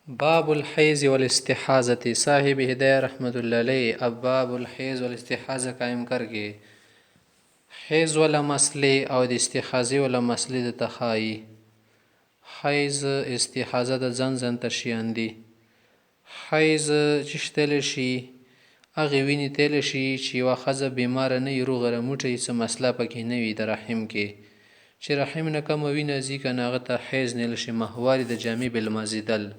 باب الحیض والاستحاضة صاحب ہدایہ رحمت اللہ علیہ اب باب الحیض والاستحاضة قائم کرके حیض والا مسئلے او د استحاضه والا مسئلے د تخایی حیض استحاضه د ځان تشیان دي. حیض چې شتلی شي هغې وینې تیلی شي چې یوه ښځه بیماره نه وي روغه رموټه څه مسله پکې نه وي د رحم کې چې رحم نه کمه وینه ځي که نه هغه ته حیض نیلی شي مهوارې د جامې بالمازېدل.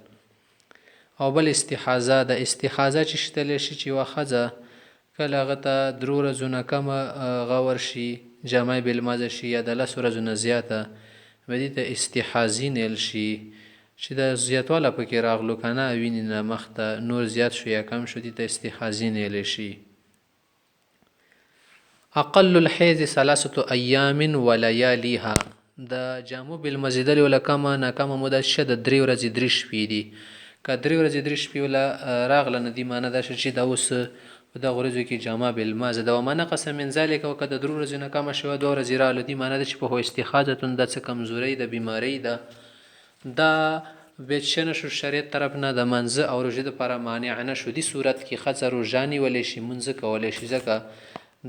او بل استحاضه د استحاضه چې شتلی شي چې یوه ښځه کله هغه ته 3 ورځو نه کمه غور شي جامه بالمازه شي یا د 10 ورځو نه زیاته به دې ته استحاضي نیل شي چې د زیاتواله پکې راغلو که نه وینې نه مخته نور زیات شو یا کم شو دې ته استحاضي نیلی شي. اقل الحیض 3 ایام ولیالیها د جامو بالمزیدل ولا کمه ناکمه موده شه د 3 ورځې 3 شپې دي. که 3 ورځې 3 شپې ولا راغله نه دي معنی دا چې دا اوس په دغه ورځو کې جامه بالمازه ده وما نقص من ذلک او که د 3 ورځې نه کمه شوه 2 ورځې راغله دي معنی دا چې په هو استحاضه دا څه کمزورۍ ده بیمارۍ ده دا بیت شه نه شو شریعت طرف نه د منځه او روژې دپاره مانع نه شو. دې صورت کې ښځه روژه نیولی شي مونځ کولی شي ځکه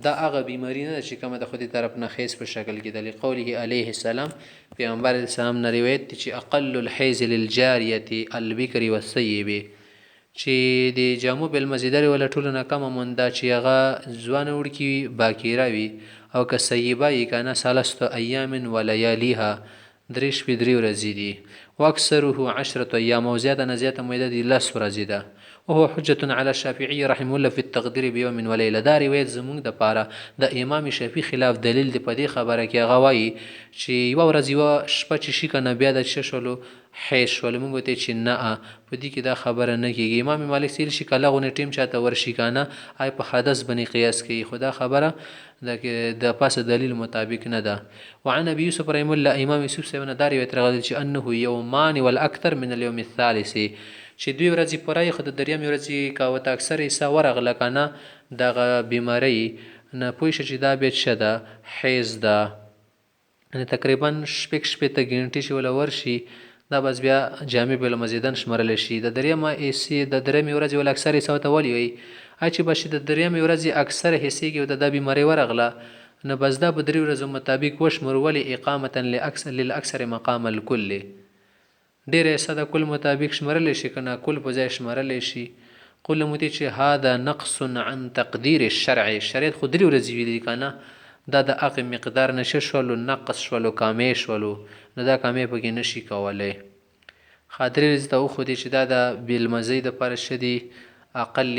دا هغه بیماری نه ده چې کومه د خودي طرف نه خیز په شکل کې ده. لقوله علیه السلام پیغمبر علیه السلام نه روایت دی چې اقل الحیض للجاریة البکر والثیب چې د جامو بالمزیدل ولا ټولو نه کمه مونده چې هغه ځوانه وړکي وي باکیره وي او که سیبه یې که نه 3 ایام ولیالیها 3 شپې 3 ورځې دي. واکثره 10 ایام او زیاته نه زیاته موده دي 10 ورځې ده. وهو حجة على الشافعي رحمه الله في التقدير بيوم وليلة. دا روایت زمونږ دپاره د امام شافعي خلاف دلیل دی په دې خبره کې هغه وایي چې یوه ورځ یوه شپه چې شي که نه بیا د څه شولو حیض شولو مونږ ورته چې نه په دې کې دا خبره نه کېږي. امام مالک سیل شي که لغونې ټیم چاته ورشي که نه آی په حدث باندې قیاس کوي خو دا خبره د پاسه دلیل مطابق نه ده. وعن ابي يوسف رحمه الله امام يوسف صاحب نه دا روایت راغلی چې انه یومان والاکثر من اليوم الثالث چې 2 ورځې پوره خو د 3 ورځې که ورته اکثر حصه ورغله که نه دغه بیمارۍ نه پوه شه چې دا بیا څه ده حیض ده یعنې تقریبا 6-8 ګنټې چې وله ورشي دا بس بیا جامې بالمزیدن شمرلی شي. د 3مې ورځې ول اکثر حصه ورته ولې وایي چې بس د 3مې ورځې اکثر حصې کې ورته دا بیمارۍ ورغله نه بس دا په 3 ورځو مطابق وشمرو ولې اقامة للاکثر مقام الکل ډېره حصه د کل مطابق شمرلی شي که نه کل په ځای شمرلی شي. قل موتی چې هذا نقص عن تقدیر الشرع شریعت خو 3 ورځې ویلي که نه دا د هغې مقدار نه څه شولو نقص شولو کامې شولو نو دا کامې پکې نشي کولی. 3 ورځې ته وښودې چې دا د بالمزۍ دپاره څه دي اقل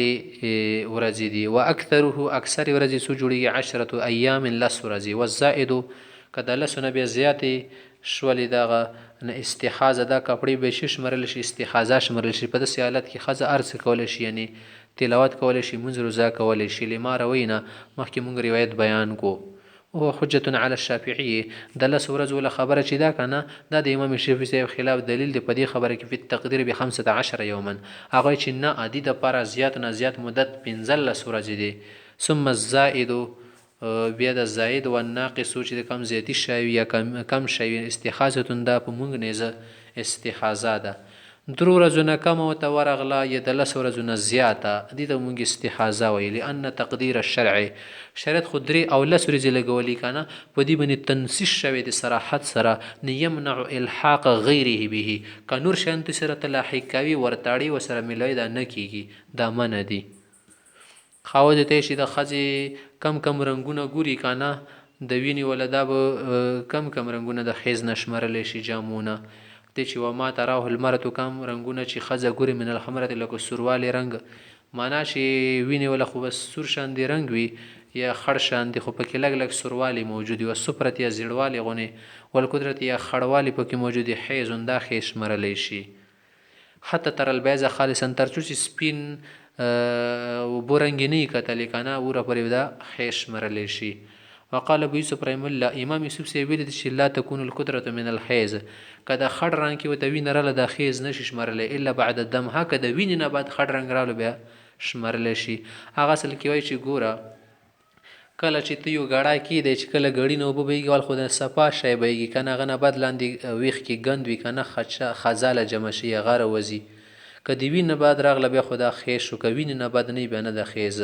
ورځې دي. و اکثره اکثر ورځې څو جوړېږي 10 ایام 10 ورځې والزائد که د 10 نه بیا زیاتې شولې دغه نه استحاضه دا کپړې به شي شمرلی شي استحاضه شمرلی شي. په داسې حالت کې ښځه هر څه کولی شي یعنې تلاوت کولی شي مونځ روژه کولی شي. لما روینا مخکې مونږ روایت بیان کو. وهو حجة على الشافعي د 10 ورځو وله خبره چې دا که نه دا د امام شافعي صاحب خلاف دلیل دی په دې خبره کې فی التقدیر ب15 یوما هغه چې نه عادي دپاره زیات نه زیات مدت 15 ورځې دی. ثم الزائد بیا د زائد و ناقص چې د کم زیاتی شوي یا کم شوي استحاضه دا په مونږ نیزه استحاضه ده. 3 ورځو نه کمه ورته ورغله یا د 10 ورځو نه زیاته دې ته مونږ استحاضه وایي. لأن تقدیر الشرع شریعت خو 3 او 10 ورځې لګولي که نه په دې باندې تنصیص شوی د صراحت سره نه یمنع الحاق غیره به که نور شیان ته سره تلاحق کوي ورتاړي ورسره ملوي دا نه کېږي دا منع دي. خاوند ته چې د ښځې کم رنګونه ګوري که نه د وینې ولا دا به کم رنګونه د حیض نه شمرلی شي جامونه دی چې وما تراه المرأة کم رنګونه چې ښځه ګوري من الحمرة لکه سوروالی رنګ معنا چې وینې ولا خو بس سور شاندې رنګ وي یا خړ شاندې خو پکې لږ سوروالی موجود وي والصفرة یا زیړوالی غونې والقدرة یا خړوالی پکې موجود وي حیض دا حیض شمرلی شي. حتی تر البیض خالصا تر څو چې سپین اوبو رنګې نه یي کتلی که نه وره پورې دا حیض شمرلی شي. وقال ابو یوسف رحمه الله امام یوسف صاحب ویلي چې لا تكون القدرة من الحیض که د خړ رنګ کې ورته وینه راله د حیض نشي شمرلی الا بعد الدم ها که د وینې نه بعد خړ رنګ راله بیا شمرلی شي. هغه اصل کې وایي چې ګوره کله چې ته یو ګړی کېدی چې کله ګړي نه اوبه بهیږي ول خو د صفا شی بهیږي که نه هغه نه بعد لاندې ویښ کې ګند وي که نه خزاله جمع شي یا غاره وځي که د وینې نه بعد راغله بیا خو دا خیز شو، که وینې نه بعد نه بیا نه ده خیز.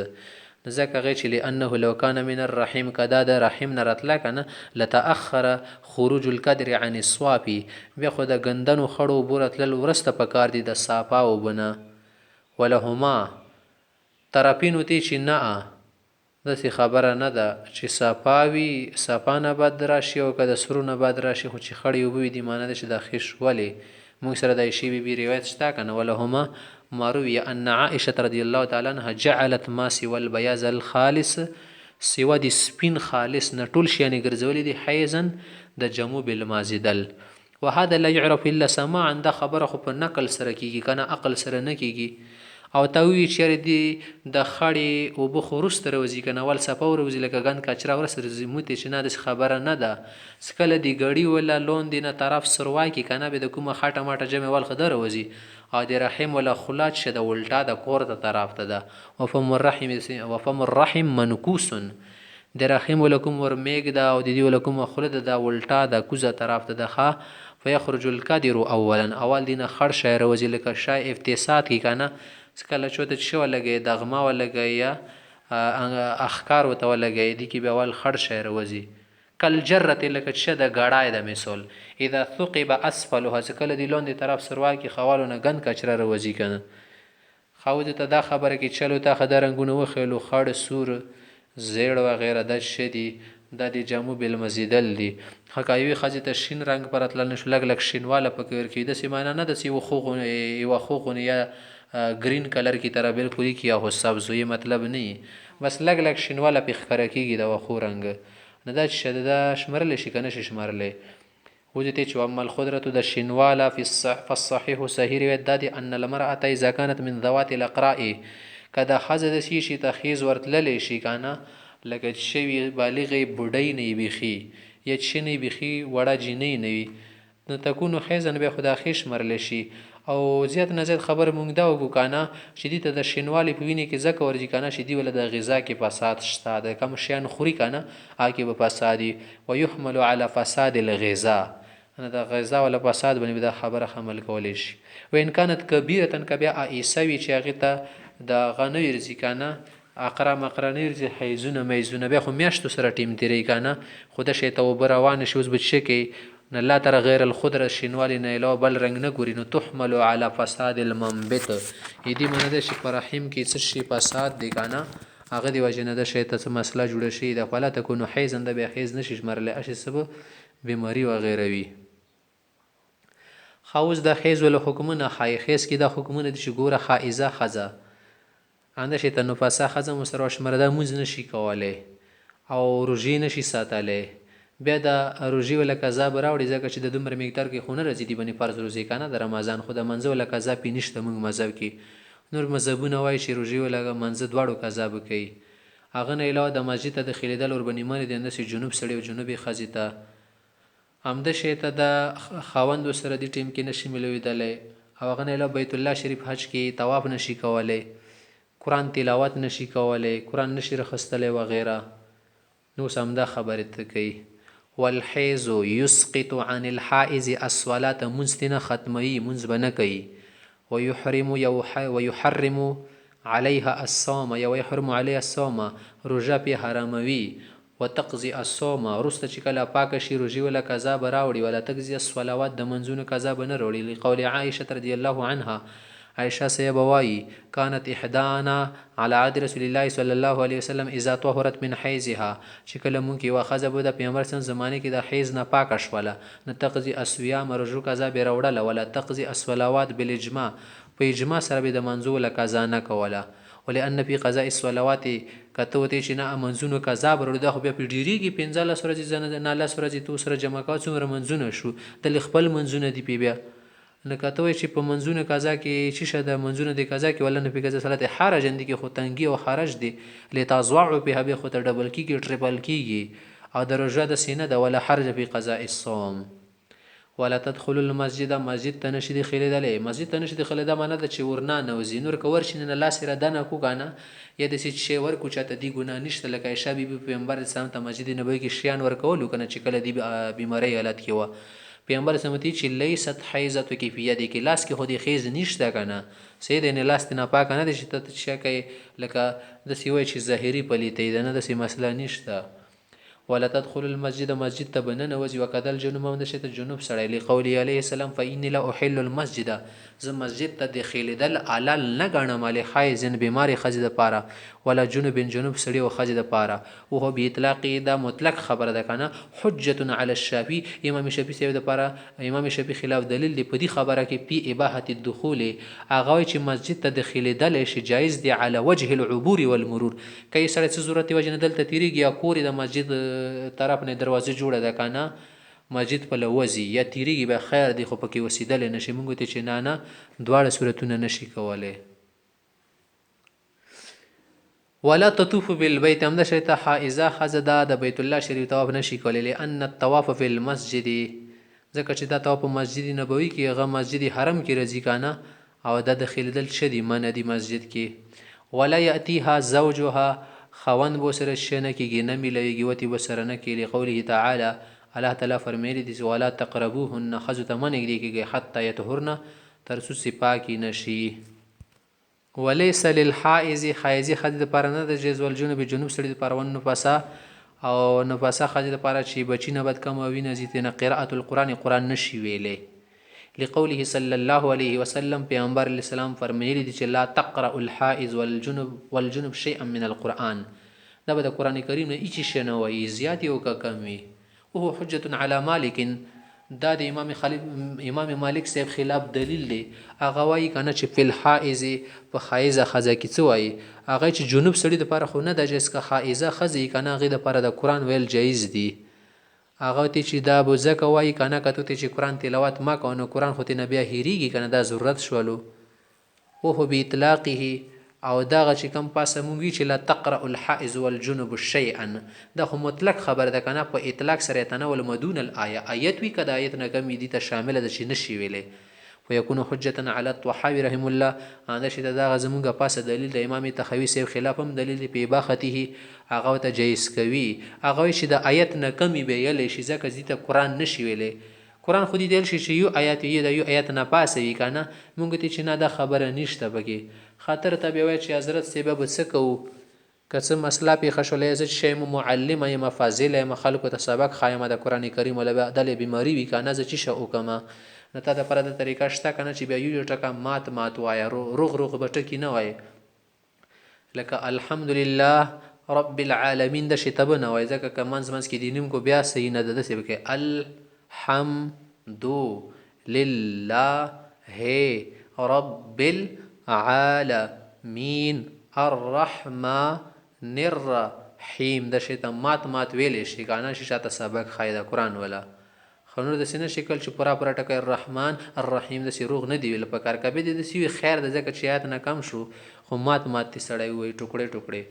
ځکه هغې چې لانه لو کان من الرحیم که دا د رحیم نه راتله که نه لتأخر خروج القدر عن الصواب، بیا خو د ګندنو خړو اوبو راتلل وروسته پکار دي د صافا اوبه نه. ولهما طرفینو تی چې نه داسې خبره نه ده چې صافا وي صافا نه بعد راشي او که د سرو نه بعد راشي، خو چې خړې اوبه وي دې معنی ده چې دا خیز شو. ولې موږ سره د عایشې بیبي روایت شته که نه. ولهما ما روي ان عائشه رضی الله تعالی عنها جعلت ما سوى البياض الخالص، سوا د سپین خالص نه ټول شیانې ګرځولي دي حیزا د جمو بالمازدل. وهذا لا يعرف الا سماعا، دا خبره خو په نقل سره کیږي کنه عقل سره نه کیږي. او ته وی چیرې دی د خړې اوبه خو وروسته راوځي که نه اول صفا وروځي لکه ګند کچره وروسته راځي موتې چې نه داسې خبره نه ده. کله د ګړي ولا لوندې نه طرف سروا کې که نه بیا د کومه خټه ماټه جمع ول خو ده راوځي او د رحم ولا خلاج شه د الټا د کور ته طرف ته ده. وفم الرحم منکوس، د رحم ولا کوم ورمیږ ده او د دې ولا کومه خوله ده د الټا د کوزه طرف ته ده. فیخرج القدر اولا، اول دینه خړ شی راوځي لکه شای افتساد کې که نه کله چوته چې ولګي دغمه ولګي یا اخکار وته ولګي دي کې به اول خړ شی راوځي. کل جرته لکه چې د غړای د مثال اذا ثقب اسفلها، کله دی لاندې طرف سروا کې خوالو نه ګند کچره راوځي کنه. خو ته دا خبره کې چلو تا خدرنګونه وخلو خړ سور زیړ و غیره د شدي د دې جامو بالمزیدل دي. حکایوي خځه ته شین رنگ پرتل نشو لګ لګ شینواله پکې ورکی د سیمانه نه د سی وخوغونه یو خوغونه یا گرین کلر کی طرح بالکل کی یا هو سبزوی مطلب نه بس لګ لګ شینواله په خره کیږي د وخو رنگ نه د شدده شمرل شي کنه شمرل وجته چې عمل خضرت د شینواله فالصحيح صحیح روایت دادی ان المرأه اذا كانت من ذوات الاقراء، کدا خزه د شي تخیز ورتللی شي کنه لکه شوی بالغ بډای نه بیخي یا چنی بیخي وړه جنې نه وي نو تكون خیزن به خدا خیش مرل شي. او زیات نه زیات خبر مونږ دا وګو کنه شدید د شینوالی په ویني کې زکه ورځي کنه شدی ول د غذا کې فساد شته د کم شیان خوري کنه اکی به فسادي ويحمل على فساد الغذاء، انا د غذا ولا فساد باندې د خبره حمل کول شي. وان كانت كبيره كبيره ایسوي چې هغه ته د غنوي رزي کنه اقرا مقرنی رزي حیزونه میزونه به خو میاشتو سره ټیم تیری کنه خود شه ته وبروان شوز بچ کې نه لا تر غیر الخضر شینوالی نه علاوه بل رنگ نه ګوري نو تحمل على فساد المنبت، دې معنی چې پر رحم کې څه شي فساد دی کنه هغه دی وجنه د شی ته مسله جوړ شي د فلا تكون حیزن د به حیز نشي شمرل اشي سبب بیماری و غیره وی. خوز د حیز ول حکمونه حای حیز کې د حکمونه د شګوره حائزه خزه انده شي ته نفاسه خزه مسره شمرده موز نشي کوله او روجی نشي ساتله بیا د روژې ولا قضا به راوړي ځکه چې د دومره مقدار کې خونه راځي دی باندې فرض روزي کنه د رمضان خو د منځ ولا قضا پې نشته موږ مذهب کې نور مذهبونه وایي چې روژې ولا منځ دواړو قضا به کوي. هغه نه علاوه د مسجد ته دخیلېدل ور باندې مانې د نسي جنوب سړی او جنوبي خځې ته همده شی ته د خاوند سره د ټیم کې نشي ملوېدلی او هغه نه علاوه بیت الله شریف حج کې طواف نشي کولی قرآن تلاوت نشي کولی قرآن نشي رخصتلی وغیره نو سمدا خبره ته کوي. والحیز یسقط عن الحائز الصلاة منستنا ختمی منز بنکی ويحرم عليها الصوم ويحرم عليها الصوم روجا پی حراموي وتقضي الصوم رست چې کله پاک شي روجي ولا قضا براوړي ولا تقضي الصلوات د منځونو قضا بنه وروړي لقول عائشه رضی الله عنها عائشہ سے بوای كانت احدانا على عهد رسول الله صلی الله علیه وسلم اذا طهرت من حیزها چې کله مونږ کې واخذ به د پیغمبر سم زمانه کې د حیز نه پاک شوله نه تقضي الصيام رجو قضا به راوړله ولا تقضي الصلوات بالاجماع په اجماع سره به د منځو له قضا نه کوله ولأن في قضاء الصلوات کته وتی چې نه منځونو قضا ورته د خو بیا په ډیریږي 15 ورځې نه لاس ورځې تو سره جمع کا څومره منځونه شو د خپل منځونه دی بیا نه کته وي چې په منځونه قضا کې چې شد منځونه د قضا کې ولنه په قضا صلات حرج اندي کې خو تنګي او حرج دي لتزوع به به خو ته ډبل کیږي ټریپل کیږي او درجه د سینه د ولا حرج په قضاء الصوم ولا تدخل المسجد مسجد تنشد خلیدلې مسجد تنشد خلیدا معنی د چې ورنا نو زینور کور شنه لاس را دنه کو غانا یا د سې شی ور کو چاته دی ګنا نشته لکه عائشہ بیبي پیغمبر اسلام ته مسجد نبوي کې شیان ور کول کنه چې کله دی بیماری حالت کې و پیغمبر سمتی چې لیست حیزه کی فی یدک لاس کې خو دې خیز نشته کنه سید نه لاس نه پاک نه دي چې ته شکه لکه د سیوي چې ظاهری پلیته ده نه د سی مسله نشته ولا تدخل المسجد مسجد ته بننه وځي وکدل جنوب هم نشته جنوب سره لقولی علیه السلام فإني لا احل المسجد ز مسجد ته داخل دل علل نه غنم علی حایزن بیماری خزه د پاره ولا جنوب سړی او خزه د پاره او هو به اطلاق دا مطلق خبره ده کنه حجه علی الشافعی امام شافعی سیو د پاره امام شافعی خلاف دلیل دی په دې خبره کې پی اباحه الدخول اغه چې مسجد ته داخل دل شي جایز دی علی وجه العبور والمرور کای سره څه ضرورت وجه نه دلته تیریږي یا کور د مسجد طرف نه دروازه جوړه ده کنه مسجد په لوزي یا تیریږي به خیر دی خو پکې وسیدل نشي مونږ ته چې نه دواړه صورتونه نشي کوله ولا تطوف بالبيت هم نشي ته حائزه خزدا د بیت الله شریف طواف نشي کولای لئن الطواف في المسجد ځکه چې دا طواف په مسجد نبوي کې هغه مسجد حرم کې رضی کنه او د داخل دل شدي من دی مسجد کې ولا ياتيها زوجها خوند بو سره شنه کېږي نه ملويږي وتی بسره نه کې لقوله تعالی الله تعالی فرمایلی دي ولا تقربوهن خذ تمنګ دي کې حتا يطهرن ترسو سپاکی نشي وليس للحائز حائز خذ د پاره نه د جز ول جنوب سړي د پاره ون نفسا او نفسا خذ د پاره چې بچی نه بد کم او وینې زیته قراءه القرآن قرآن نشي ویلې لقوله صلى الله عليه وسلم پیغمبر علیه السلام فرمایلی دي چې لا تقرأ الحائز والجنب شيئا من القرآن دا به د قرآن کریم نه هیڅ شی نه وایي زیات او کم وي وهو حجة على مالک دا د امام مالک صاحب خلاف دلیل دی هغه وایي کنه چې فی الحائز په حائزه خزه کې څه وایي هغه چې جنوب سړي د پاره خو نه د جس کا حائزه خزه کنه هغه د پاره د قرآن ویل جایز دی هغه ته چې دا بو زکه وایي کنه کته چې قرآن تلاوت ما کوو قرآن خو ته نبی هریږي کنه دا ضرورت شولو او هو باطلاقه او داغه چې کم پاسه مونږ چې لا تقرأ الحائز والجنب شيئا دا خو مطلق خبر ده کنه په اطلاق سره تناول مدون الايه آیت وی کدا آیت نه کم دي ته شامل ده چې نشي ویلې ويكون حجه على الطحاوي رحم الله دا چې داغه زمونږه پاسه دلیل د امام تخوی سیب خلاف هم دلیل په اباحته هغه ته جایز کوي هغه چې د آیت نه کم ویلې شي ځکه چې ته قرآن نشي ویلې قرآن خودی دل شي چې یو آیت یې د یو آیت نه پاسه وی کنه مونږ ته چې نه دا خبره نشته بګي خاطر ته به وای چې حضرت سبب څه کو کڅ مسله په خښولې ز چې معلم یم فاضل یم خلکو ته سبق خایم د قران کریم ولا بدل بیماری وی کنه ز چې شو کما نه ته د پر د طریقه شته کنه چې به یو ټکا مات وای روغ بټکی نه وای لکه الحمدلله رب العالمین د شتبه نه وای ځکه کمنځ منځ کې دینم کو بیا صحیح نه ده څه کې الحمد لله رب العالمین الرحمن الرحیم د شته مات ویلې شي کنه شاته سبق خایدا قران ولا خنور د سینه شکل چې پورا ټکه الرحمن الرحیم د سی روغ نه دی ویل په کار کبه د سی خیر د ځکه چې آیات نه کم شو خو مات تی سړی وي ټوکړي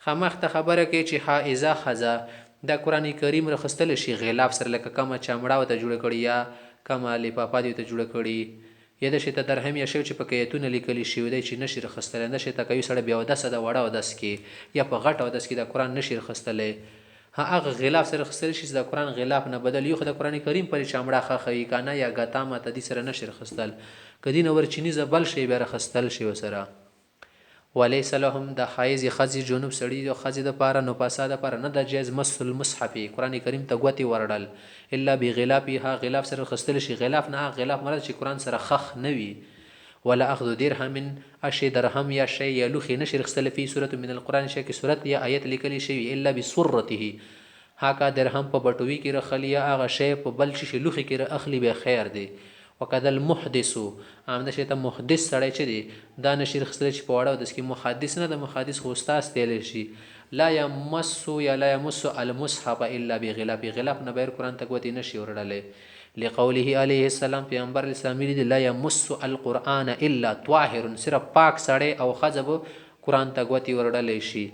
خامخته خبره کې چې حائزه خزا د قران کریم رخصتل شي غلاف سره لکه کما چمړاو ته جوړ کړي یا کما لپاپا دی ته جوړ کړي یا د شته درهم یا شی چې پکې یتون لیکل شي ودی چې نشي رخصتل نه شي ته کوي سره بیا ودسه د وړه ودس کې یا په غټه ودس کې د قران نشي رخصتلې هغه غلاف سره رخصتل شي د قران غلاف نه بدل یو د قران کریم پر چمړه خخې کنه یا غتا ماته دي سره نشي رخصتل کدی نو ورچینی زبل شي بیا رخصتل شي وسره وليس لهم د حایز خزي جنوب سړی او خزي د پاره نو پاسا د پاره نه د جایز مسل مصحف قران کریم ته غوتی وردل الا بغلافها غلاف سره خستل شي غلاف نه غلاف مراد چې قران سره خخ نوي ولا اخذ درهم اشي درهم یا شی یا لوخي نشر خستل فی سوره من القران شی کی سوره یا آیت لیکلی شي الا بسرته هاکا درهم په بټوي کې رخلیا هغه شی په بل شي لوخي کې اخلي به خیر دی وکذا المحدث عام د شیته محدث سړی چې دی دا نشي خستل چې په وړو د سکي محدث نه د محدث خو استاد تل شي لا يمس یا لا يمس المصحف الا بغلاف غلاف نه بیر قران ته غوتی نشي ورړلې لقوله عليه السلام پیغمبر اسلامي دی لا يمس القران الا طاهر صرف پاک سړی او خزب قران ته غوتی ورړلې شي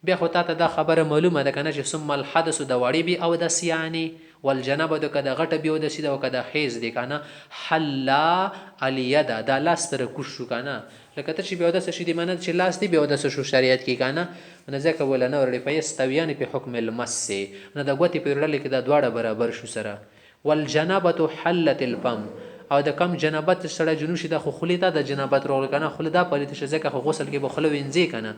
بیا خو ته دا خبره معلومه ده کنه چې ثم الحدث د وړي بي او د سیانی والجنب د کده غټه بي او د سیده او کده حیز دی کنه حلا الید دا لاس تر کوشو کنه لکه ته چې بیا د شې دی منه چې لاس دی بیا د شو شریعت کې کنه نه ځکه ولا نه ورې پیستویان په حکم المس نه د غوتی په ورل کې د دواړه برابر شو سره والجنابة حلت الفم او د کم جنابت سره جنوب شي د خو خلی ته د جنابت روغ کنه خلی دا پلیت شي ځکه خو غسل کې به خلو وینځي کنه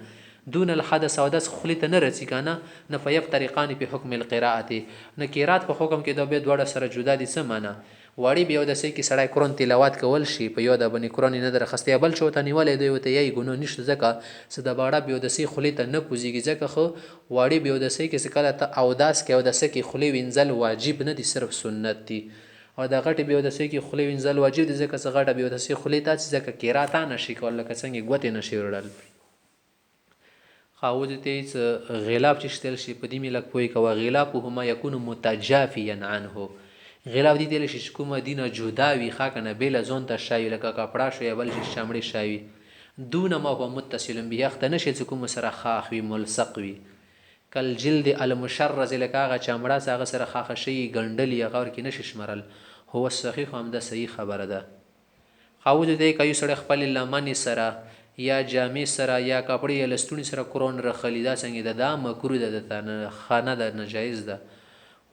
دون الحدث او داس خلی ته نه رسی کنه نه فیف طریقان په حکم القراءه نه قرات په حکم کې د به دوړه سره جدا دي څه معنا وړي بیا د سې کې سړی قرآن تلاوت کول شي په یو د باندې قرآن نه درخسته بل شو ته نیولې دی وته یي ګونو نشته ځکه صدا باړه بیا د سې خلی ته نه پوزيږي ځکه خو وړي بیا د سې کې سکله ته او داس کې او د سې کې خلی وینځل واجب نه دي صرف سنت دي او د غټي بیا د سې کې خلی وینځل واجب دي ځکه څه غټه بیا د سې خلی ته ځکه قرات نه شي کول لکه څنګه ګوتې نشي وړل خاوذ ته غلاف چشتل شي په دې ملک پوي کوا غلاف هما يكون متجافيا عنه غلاف دي تل شي کومه دینه جدا وي خاکنه بیل زون ته شای لکه کپڑا شوی بل شي شامړي شاوي دون ما هو متصل به اخت نشي کوم سره خاخ وي ملصق وي کل جلد المشرز لکه هغه چمړه سره سره خاخ شي ګندل یا غور کې نشي شمرل هو صحیح هم ده صحیح خبره ده خاوذ دې کوي سره خپل لمن سره یا جامع سره یا کپڑے یا لستونی سره قرآن رخلی دا څنګه دا مکروه ده د خانه ده ناجایز ده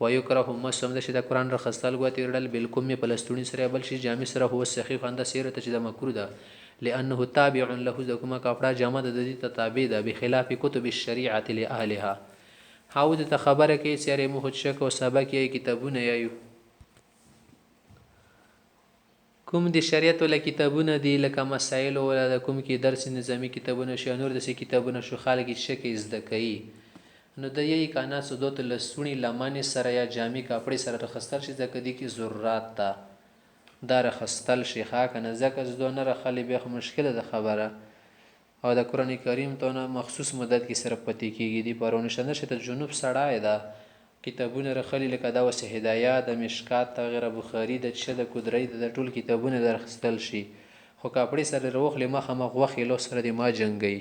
ويكره مسلم ده چې د قرآن رخصتل غوتی رډل بالکل په لستونی سره بل شي جامع سره هو صحیح انده سیرته چې د مکروه ده لانه تابع له ذکما کپڑا جامع د دې تابع ده بخلاف کتب الشریعه لاهلها حاول ته خبره کې سره مو شک او سبق یې کتابونه یایو کوم د شریعت ول کتابونه دي لکه مسائل ول د کوم کې درس نظامی کتابونه شي نور د سې کتابونه شو خلک شک زده کوي نو د یی کانا سودوت لسونی لمانه سره یا جامع کپڑے سره رخصتل شي ځکه دي کې ضرورت ته دا رخصتل شي خا کنه ځکه زدو نه رخلی به مشکله ده خبره او د قران کریم ته نه مخصوص مدت کې سره پتی کېږي دي پرونه شنه شته جنوب سړای ده کتابونه رخلی لکه دا وسه هدايات د مشکات غیره بخاری د چه د قدرت د ټول کتابونه درخستل شي خو کپړې سره روخ لمخه مغوخه لو سره د ما جنگي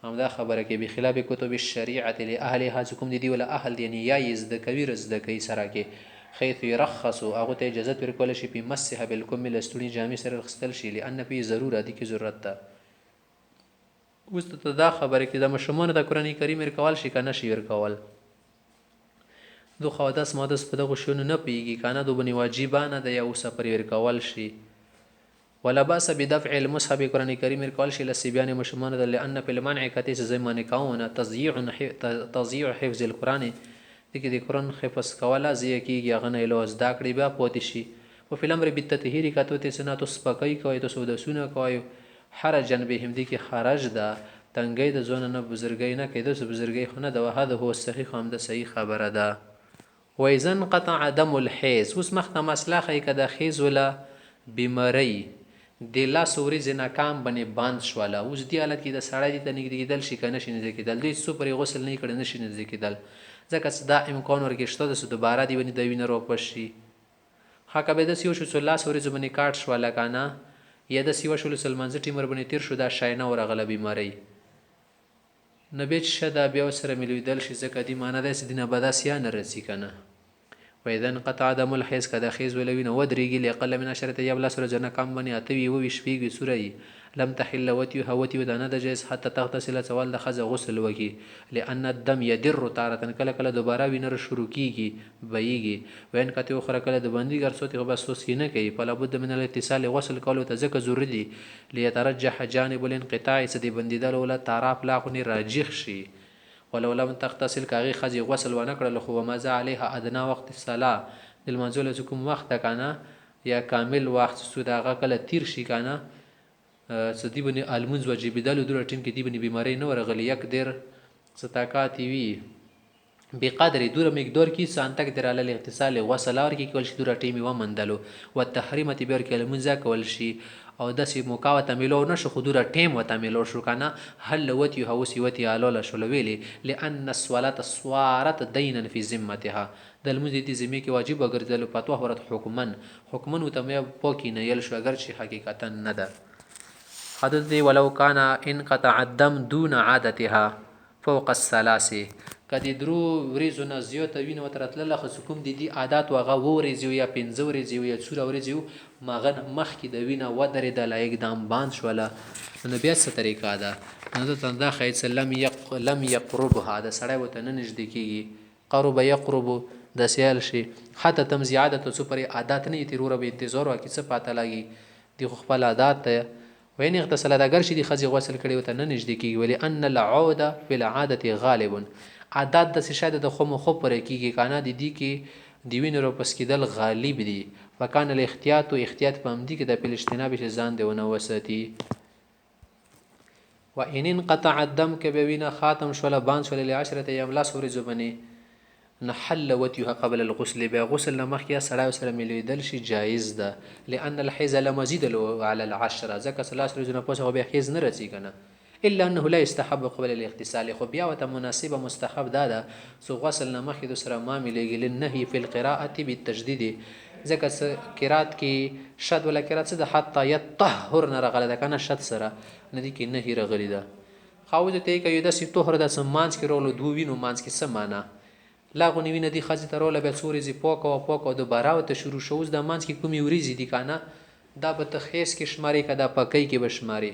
همدا خبره کې بخلاف کتب الشریعه لاهلها حکم دي ولا اهل یعنی یا یزد کویر زد کوي سره کې خیث يرخصوا هغه ته اجازه ورکول شي په مسح بالکم لستونی جامع سره رخصتل شي لان په ضروره دي کې ضرورت ده اوس ته دا خبره کې د مشمون د قران کریم ورکول شي کنه شي ورکول دو خواص مادس په دغه شونه نه پیږي کنه دو بني واجبانه د یو سفر ورکول شي ولا باس بدفع المصحف قران کریم ورکول شي لسبيان مشمون د لان په المنع کته زمانه کاونه تضييع حفظ القران دغه د قران حفظ کوله زیه کیږي غنه له زدا کړي بیا پوت شي او په امر بالتطهير کته ته سنت سپکای کوي ته سود سونه کوي حرجن بهم دي کې خرج ده تنګي د زونه نه بزرګي نه کېده سو بزرګي خونه د وهذا هو الصحيح هم د صحیح خبره ده وإذن قطع دم الحيز اوس مخته مسله خې کده خیز ولا بیماری د لا سوري زنا کام باندې باند شواله اوس دی حالت کې د سړی د نګدل شي کنه شي نه کېدل د سپری غسل نه کړي نشي نه کېدل ځکه دا امکان ورګشته د دوباره دی ونی د وینې رو پشي حق به د سیو شو الله سوري زبنی کاټ شواله کنه یا د سیو شو سلمان ز ټیمر باندې تیر شو دا شاینه ورغله بیماری نبی شدا بیا سره ملویدل شي ځکه دی معنی د دینه بداسیا نه رسی کنه وإذا انقطع دم الحيز كذا خيز ولوين ودريجي لأقل من 10 أيام لا سورة جنة كم بني أتوي ويشفيق سورة لم تحل وتي هوتي ودانا دجاز حتى تغتسل سوال دخز غسل وكي لأن الدم يدر تارة كلا كلا دوباره وينر شروكيجي بيجي وين كتي أخرى كلا دبندي غرسوتي غبا سوسينه كي فلا بد من الاتصال وصل قالوا تزك زردي ليترجح جانب الانقطاع سدي بندي دل ولا تعرف لا خني راجح شي ولو لم تغتسل کاغي خزي غسل ونه کړل خو مزه عليها ادنا وقت الصلاه د منزل کوم وخت کنه یا کامل وخت سوداغه کله تیر شي کنه سدي بني المنز واجب دل دور ټیم کې دی بني بیماری نه ورغلی یک دیر ستاکات وی بقدر دور مقدار کی سانتک دراله الاغتسال غسل اور کی کول شي دور ټیم و مندلو والتحريمه بیر کې المنز کول شي او داسې موقعه تعمیلو نشو خودره ټیم و تعمیلو شو کنه هل وتی هوسی وتی علول شو ویلی لان الصلاه صارت دینا فی ذمتها د المزید ذمه کې واجب وګرځل پتو ورت حکمن وتمه پوکی نه یل شو اگر چې حقیقتا نه ده حدث دی ولو کان انقطع الدم دون عادتها فوق الثلاث کدی درو وریزو نه زیاته وینه وترتله خو کوم دي عادت وغه وریزو یا پنځه وریزو یا څوره وریزو ماغه مخ کې د وینه ودرې د لایق دام باند شوله نو بیا څه طریقه ده نو ته دا خیر لم يقرب هذا سړی وته نه نږدې کیږي قرب يقرب د سیال شي حتی تمزی عادت څو پرې عادت نه تیروره به انتظار وکړي څه پاته لګي دی خو خپل عادت ته وین اغتسل د اگر شي د خزي غسل کړي وته نه نږدې کیږي ولی ان العود فی العاده غالب عادت د شاید د خو مخ پر کیږي کنه د دې کې دی وینرو پس کېدل غالب دي وکانه الاحتیاط او احتیاط په همدي کې د پل اجتناب شي ځان دی ونه وساتي و ان انقطع الدم كبوينا خاتم شولا بان شولا ل10 ايام لا سوري زبني نحل وتيها قبل الغسل بغسل لمخيا سړی سره مليدل شي جایز ده لان الحيز لمزيد على العشره ځکه ثلاث ورځې نه پوسه به حیز نه رسي کنه الا انه لا يستحب قبل الاغتسال خو بیا وته مناسبه مستحب ده سو غسل نه مخې د سره ما مليږي لنهي في القراءه بالتجديد ځکه قرات کې شد ولا قرات څه د حتی يطهر نه رغله ده کنه شد سره ندی کې نه رغلی ده خاوځ ته کوي د سی طهر د سمانس کې رولو دو وینو مانس کې سمانه لاغو نیوینه دی خځه تروله به سوري پوکو دوباره وته شروع شوز د مانس کې کومي وریزي دي کنه دا به تخیس کې شماري کدا پکې کې بشماري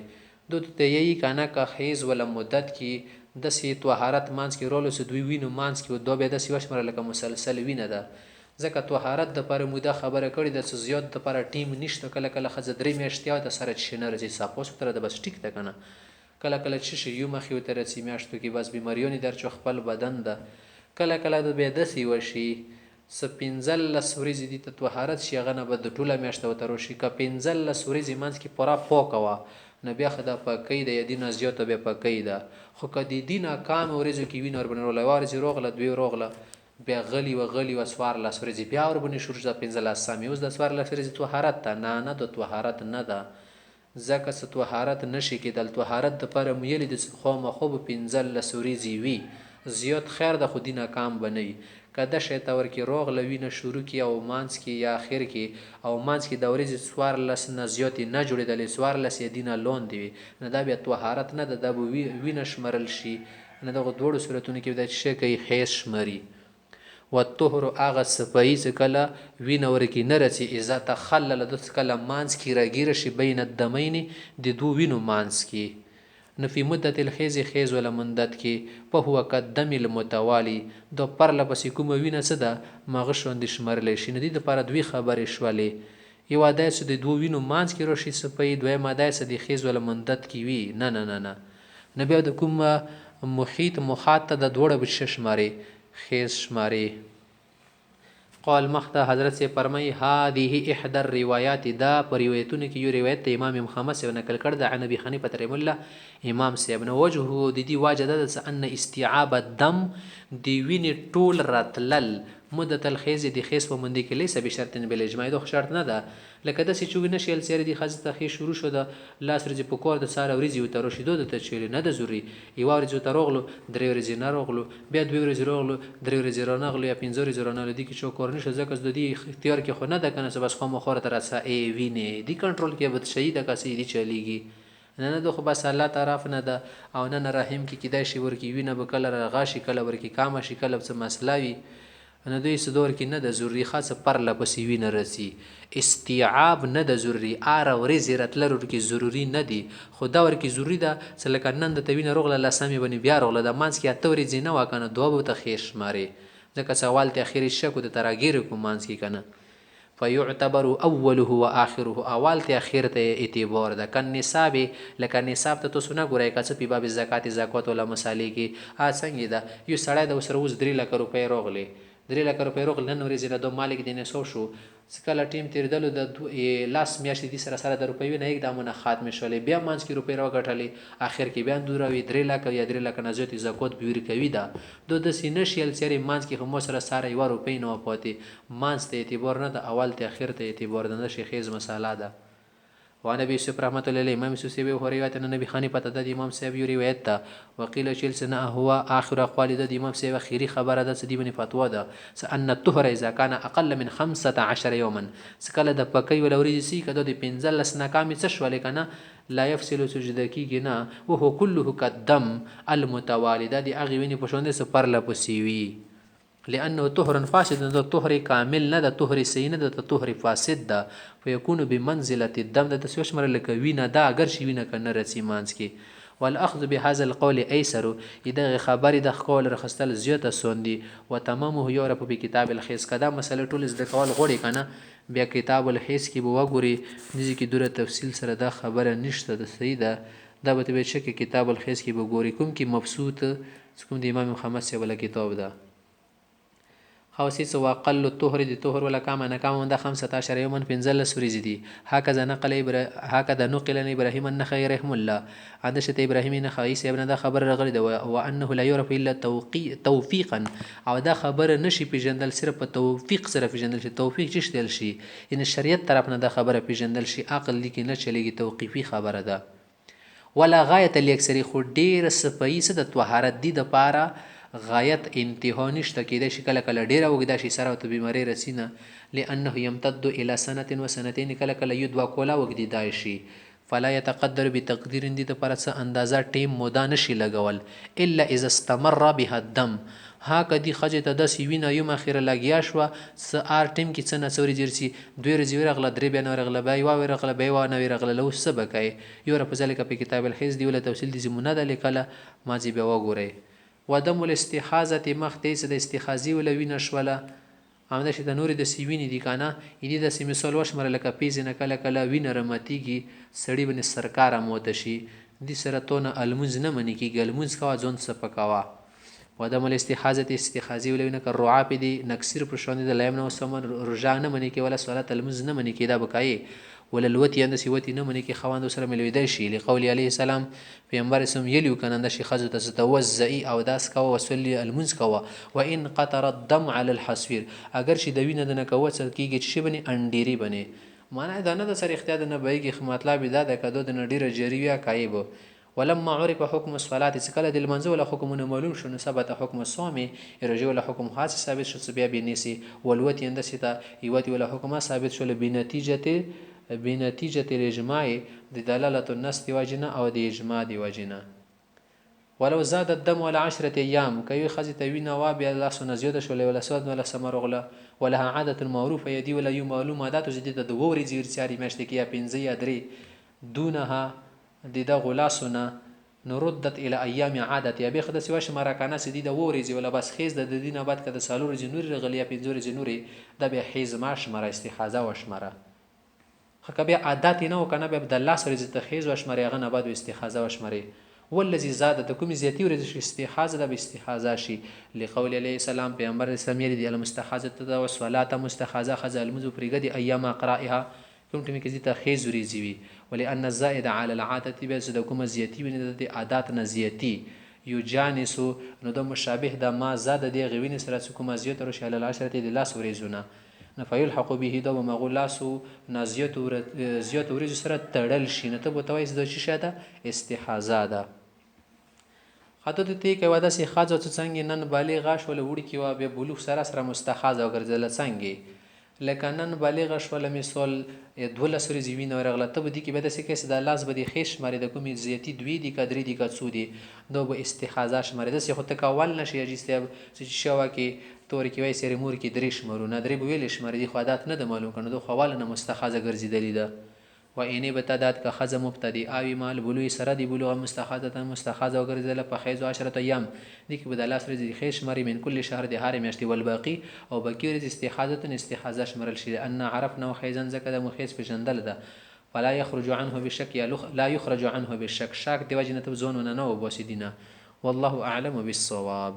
دوت ته یی کنه کا خیز ولا مدت کې د سی طهارت مانس کې رولو سه دوی وینو مانس کې دو به د سی وشمره لکه مسلسل وینه ده ځکه طهارت د پر موده خبره کړي د زیات د پر ټیم نشته کله کله خځه درې میاشتیا د سره شنر زی ساپوس تر د بس ټیک ده کنه کله کله چې یو مخیو تر سی میاشتو کې بس بیماریونی در چو خپل بدن ده کله کله د به د سی وشي سپینزل لسوري دي ته طهارت شي غنه به د ټوله میاشتو تر شي ک پینزل لسوري مانس کې پورا پوکوا نه بیا خدا پکې د یدین زیات به پکې ده خو کدی دینه کام ورځو کې وینور بنول وارز روغله دوی روغله بیا غلی و غلی و سوار لاس ورځي بیا ور باندې شروع د 15 سامي اوس د سوار لاس ورځي طهارت ته نه د طهارت نه ده ځکه څه طهارت نشي کېدل طهارت د پر مېلې د خو مخوب 15 لاس ورځي وی زیات خیر د خودینه کام بنئ کده شیطور کې روغ لوینه شروع کی او مانس کې یا اخر کې او مانس کې د ورځې سوار لاس نه زیات نه جوړېدل سوار لاس دینه لون دی نه دا بیا طهارت نه ده د وینه شمرل شي نه دغه دوړو صورتونه کې د شي کوي خیس شمري والطهر اغه صفای کله وینور کې نرسي اذا تخلل د کله مانس کې راګیر شي بین الدمین د دو وینو مانس کې نو فی مدت الحیز خیز ولا مندت کې په هو قدم المتوالی دو پر لپسې کوم وینه څه ده مغشوند شمرل شي ندی د پر دوی خبرې شولې یو اده څه د دو وینو مانس کې روشي صفای دوی ماده څه د خیز ولا مندت کې وی نه نه نه نه نبی د کوم محیط مخاطه د دوړه بشش ماري خیز شماری قال مخته حضرت سے فرمای هذه احدى الروايات دا پر روایتونه کې یو روایت امام محمد سے نقل کړ د نبی حنیفه رحم الله امام سے ابن وجهه د دې واجد ان استيعاب الدم دی ویني ټول راتلل مدت الخیز دی خیز په مندي کې لیسه به شرط بل اجماع دوه شرط نه ده لکه د سچوي نشیل سیر دی خاص ته شروع شو د لاس رځ په کور د ساره ورځي او تر شیدو د تچول نه د زوري یو ورځ ته روغلو درې ورځې نه روغلو بیا دوه ورځې روغلو درې ورځې رانغلو یا 15 ورځې رانغلو دي کې چې کور نشه ځکه د دې اختیار کې خو نه ده کنه بس خو مخور تر اسه ای ویني دی کنټرول کې بد شهید کسي دی چلیږي نه نه خو بس الله طرف نه ده او نه رحم کې کیدای شي ورکی وینه به کله غاشي کله ورکی کام شي کله څه مسله وي نه دوی صدور کې نه د ضروري خاصه پر لپسې وینه رسی استيعاب نه د ضروري ار ورې راتلر کې ضروري نه دي خو دا ور کې ضروري ده سلکه نن د توینه رغله لاسامي بني بیا رغله د مانس کې اتوري زینه وکنه دوه ته خیر شماري ځکه سوال ته اخیری شکو د تراګیر کو مانس کې کنه فيعتبر اوله واخره اول ته اخر ته اعتبار ده کن نصاب لکه نصاب ته تاسو نه ګورئ کڅ په باب زکات ولا مسالې کې څنګه ده یو سړی د وسره اوس 3 لک روپۍ روغلي 3 لک روپۍ روغل نن ورځې نه دوه مالک دینه سو شو سکله ټیم تیردلو د لاس میاشتې دي سره د روپۍ نه یک دامونه خاتمه شولې بیا مانس کې روپۍ راغټلې اخر کې بیا دوروي 3 لک یا 3 لک نه زیات زکات بیر کوي دا د سینشل سری مانس کې هم سره یو روپۍ نه پاتې مانس ته اعتبار نه د اول ته اخر ته اعتبار نه شیخیز مساله ده وعن ابي يوسف رحمه الله عليه امام يوسف هو روایت ان نبی خانی پته د امام صاحب یو روایت ده وقيل چلسنا هو اخر اقوال د امام صاحب اخیری خبره ده سدی بنی فتوا ده ان الطهر اذا كان اقل من 15 يوما سکله د پکې ولوري سي کده د 15 لسنا کامي څه شول کنه لا يفصل سجده کیږي نه وهو كله قدم المتوالده دی اغه ویني پښوند سپر لپسی وی لانه طهر فاسد ده طهر كامل نه ده طهر سین ده طهر فاسد ده فيكون بمنزله الدم ده سوشمر لك وینا ده اگر شي وینا کنه رسي مانس کې والاخذ بهذا القول ایسر دغه خبرې د قول رخصتل زیاته سوندي و تمامه یورپ په کتاب الحیض کدا مسله ټول زده کول غوړي کنه بیا کتاب الحیض کې به وګوري دې کې دوره تفصیل سره دا خبره نشته د صحیح ده دا به چې کتاب الحیض کې به ګوري کوم کې مبسوط کوم د امام محمد سی ولا کتاب ده خواسيس واقل الطهر دي طهر ولا كما نكام من 15 يوما بنزل ورځې دي هكذا نقل ابراهيم النخعي رحم الله عند شت ابراهيم النخعي ابن دا خبر رغلی ده وانه لا يعرف الا توفيقا او دا خبر نشي پیژندل صرف په توفیق سره پیژندل شي توفیق چشتل شي ان شریعت طرف نه دا خبره پیژندل شي عقل لیکي نه چلیږي توقيفي خبره ده ولا غایت الاکثری خو ډیر سپایسه د طهارت دي د پاره غایت انتها نشته کېدای شي کله کله ډیره وګدا شي سره ته بیماری رسینه لانه يمتد الى سنه وسنتين کله کله یو دوا کولا وګدي دای شي فلا يتقدر بتقدير دي د پرڅ اندازه ټیم مودا نشي لګول الا اذا استمر بها الدم ها کدي خجه ته د سیوینه یو مخیره لګیا شو س ار ټیم کې څنګه سوري جرسي دوی رزي ورغله درې بیا ورغله بای وا ورغله بای وا نه ورغله لو سبکای یو رپ ذلک په کتاب الحیض دی ول تفصیل دي زمونه د لیکله ماضی بیا وګورئ ودم الاستحاضه مخ دیسه د استخازي ولوینه شوله امده چې د نورې د سیوینې دي کنه یدي د سیمسول وشمره لکه پیز نه کله کله وینه رمتیږي سړی بن سرکار موت شي دي سره تونه المونز نه منی کیږي المونز کوا ځون سپکاوا ودم الاستحاضه استخازي ولوینه ک رعاب دي نکسر پر شوند د لایم نو سمن رجا نه منی کی ولا صلات المونز نه منی کی دا بکای ولا الوتی اند سیوتی نه منی کی خوان سره ملویدای شي لقول علیه السلام پیغمبر سم یلیو کنه شي خزو تتوزئی او داس کوا وسلی المنز کوا وان قطر الدم على الحصير اگر شي د وینه د نکوت سره کیږي چې بني انډيري بني معنی دا نه د سر اختیار نه بهږي مطلب دا د کدو د نډیره جریویا کایبو ولما عرف حكم الصلاه سکله د المنزل ولا حكم معلوم شو ثبت حكم الصوم يرجو ولا حكم خاص ثابت شو بیا بنسي ولوتی اند ستا یوتی ولا حكم ثابت شو بنتیجه الاجماع د دلاله النص دی وجنه او د اجماع دی وجنه ولو زاد الدم ولا 10 ايام کوي خزي توینه وا بیا الله سن زیاده شو ولا سود ولا سمرغله ولا عاده معروفه يدي ولا یو معلومات جديده د ووري زیر ساري مشته کې یا 15 یا 3 دونها د غلاسونه نردت الى ايام عادت یا به خد سوا شماره کنه سدي د ووري ولا بس خيز د دینه بعد کده سالور جنوري غلیا 15 جنوري د به حیز ما شماره استخاذه و شماره خکبه عادت نه وکنه به د الله سره د تخیز و شماره غنه بعد استخاذه و شماره والذي زاد د کوم زیاتی ورته استخاذه د استخاذه شي لقول علیه السلام پیغمبر اسلام یې د المستخاذه ته او صلات مستخاذه خذ المذ پرګدي ایام قرائها کوم ټیم کې د تخیز وريزي وي ولئن الزائد على العاده به د کوم زیاتی ونی د عادت نه زیاتی یو جانسو نو د مشابه د ما زاد د غوینه سره کوم زیات ورشه ال العشره د لاس وريزونه نفيلحق به دو مغلاسو نازیت زیات ورځ سره تړل شي نه ته بوتوي د چی شاده استحاذه ده خاطر ته کې واده سي خاصه څنګه نن بالغ شول وړي کې وا به بلوغ سره مستحاذه وګرځل څنګه لکه نن بالغ شول مثال دوله سری زوین ورغله ته بدی کې به د سکه د لاس بدی خیش مری د کومي زیاتی دوی دی کدرې دی کڅودي دو به استحاذه شمره د سه خو تکول نشي اجسته چې شوا کې تور کې وای سری مور کې درې شمرونه درې ویل شمره دی خو عادت نه د معلوم کنه دو خواله نه مستحاذه ګرځیدلی ده و اینه بتداد که خز مبتدی اوی مال بلوی سره دی بلوغ مستخاذه وګرځیدل په خیز 10 ایام دي کې بدل اثر دی خیش مری من کل شهر دی هر میاشتي والباقي او بکیر استحاذه شمرل شي ان عرفنا خیزن زکه د مخیز په جندل ده ولا يخرج عنه بشك لا يخرج عنه بالشك شاك دی وجنه زون نه نو بوسیدینه والله اعلم بالصواب